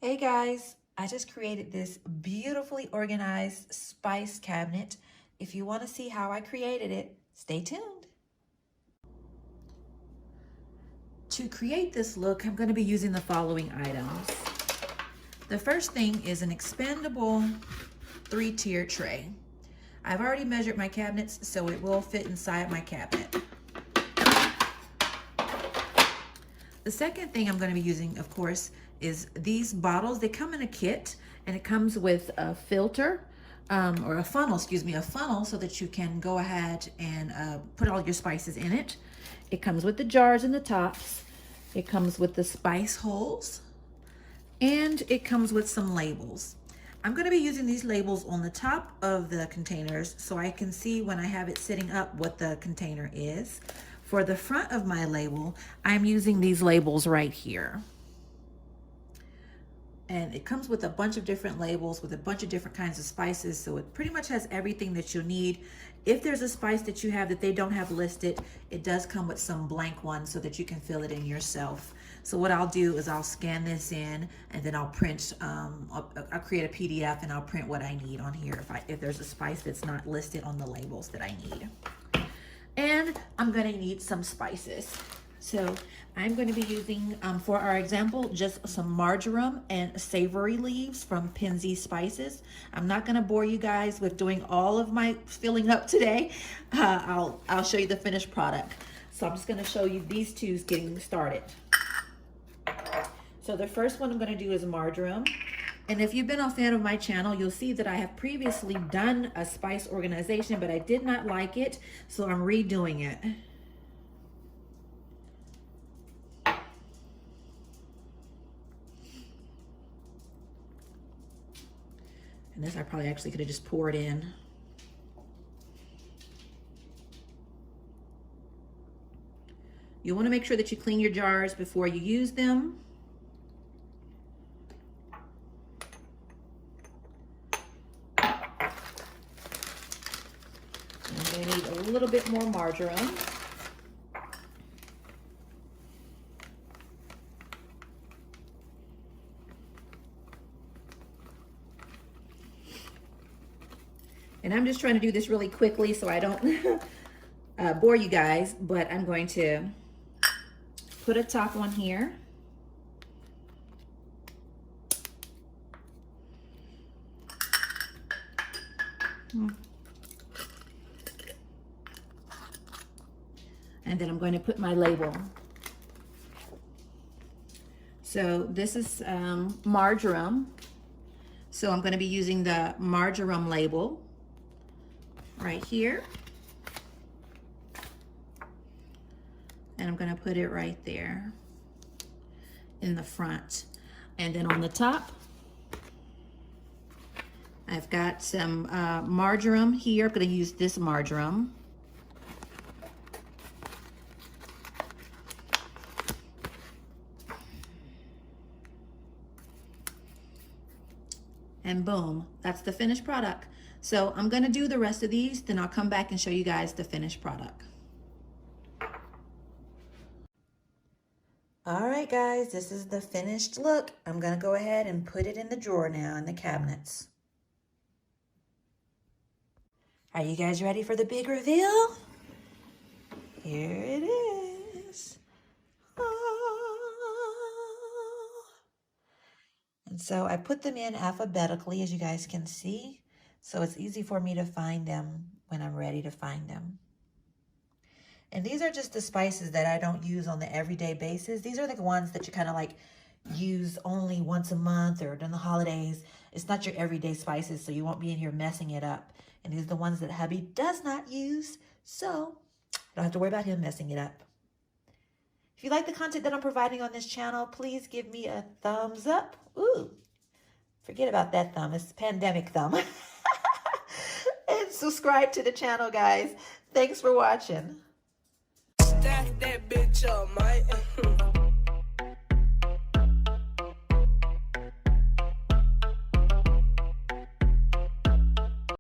Hey guys, I just created this beautifully organized spice cabinet. If you want to see how I created it, stay tuned. To create this look, I'm going to be using the following items. The first thing is an expandable 3-tier tray. I've already measured my cabinets, so it will fit inside my cabinet. The second thing I'm going to be using, of course, is these bottles. They come in a kit, and it comes with a filter, or a funnel, a funnel so that you can go ahead and put all your spices in it. It comes with the jars and the tops. It comes with the spice holes, and it comes with some labels. I'm going to be using these labels on the top of the containers so I can see when I have it sitting up what the container is. For the front of my label, I'm using these labels right here. And it comes with a bunch of different labels with a bunch of different kinds of spices, so it pretty much has everything that you'll need. If there's a spice that you have that they don't have listed, it does come with some blank ones so that you can fill it in yourself. So what I'll do is I'll scan this in, and then I'll print, I'll create a PDF and I'll print what I need on here if there's a spice that's not listed on the labels that I need. And I'm gonna need some spices. So I'm going to be using, for our example, just some marjoram and savory leaves from Penzi Spices. I'm not going to bore you guys with doing all of my filling up today. I'll show you the finished product. So I'm just going to show you these two getting started. So the first one I'm going to do is marjoram. And if you've been a fan of my channel, you'll see that I have previously done a spice organization, but I did not like it, so I'm redoing it. And this I probably actually could have just poured in. You want to make sure that you clean your jars before you use them. I'm going to need a little bit more marjoram. And I'm just trying to do this really quickly so I don't bore you guys, but I'm going to put a top on here. And then I'm going to put my label. So this is marjoram. So I'm going to be using the marjoram label right here. And I'm going to put it right there in the front. And then on the top, I've got some marjoram here. I'm going to use this marjoram. And boom, that's the finished product. So I'm gonna do the rest of these, then I'll come back and show you guys the finished product. All right, guys, this is the finished look. I'm gonna go ahead and put it in the drawer now in the cabinets. Are you guys ready for the big reveal? Here it is. And so I put them in alphabetically, as you guys can see. So it's easy for me to find them when I'm ready to find them. And these are just the spices that I don't use on the everyday basis. These are the ones that you kind of like use only once a month or during the holidays. It's not your everyday spices, so you won't be in here messing it up. And these are the ones that hubby does not use, so I don't have to worry about him messing it up. If you like the content that I'm providing on this channel, please give me a thumbs up. Ooh, forget about that thumb. It's pandemic thumb. And subscribe to the channel, guys. Thanks for watching. Stack that bitch up, mate.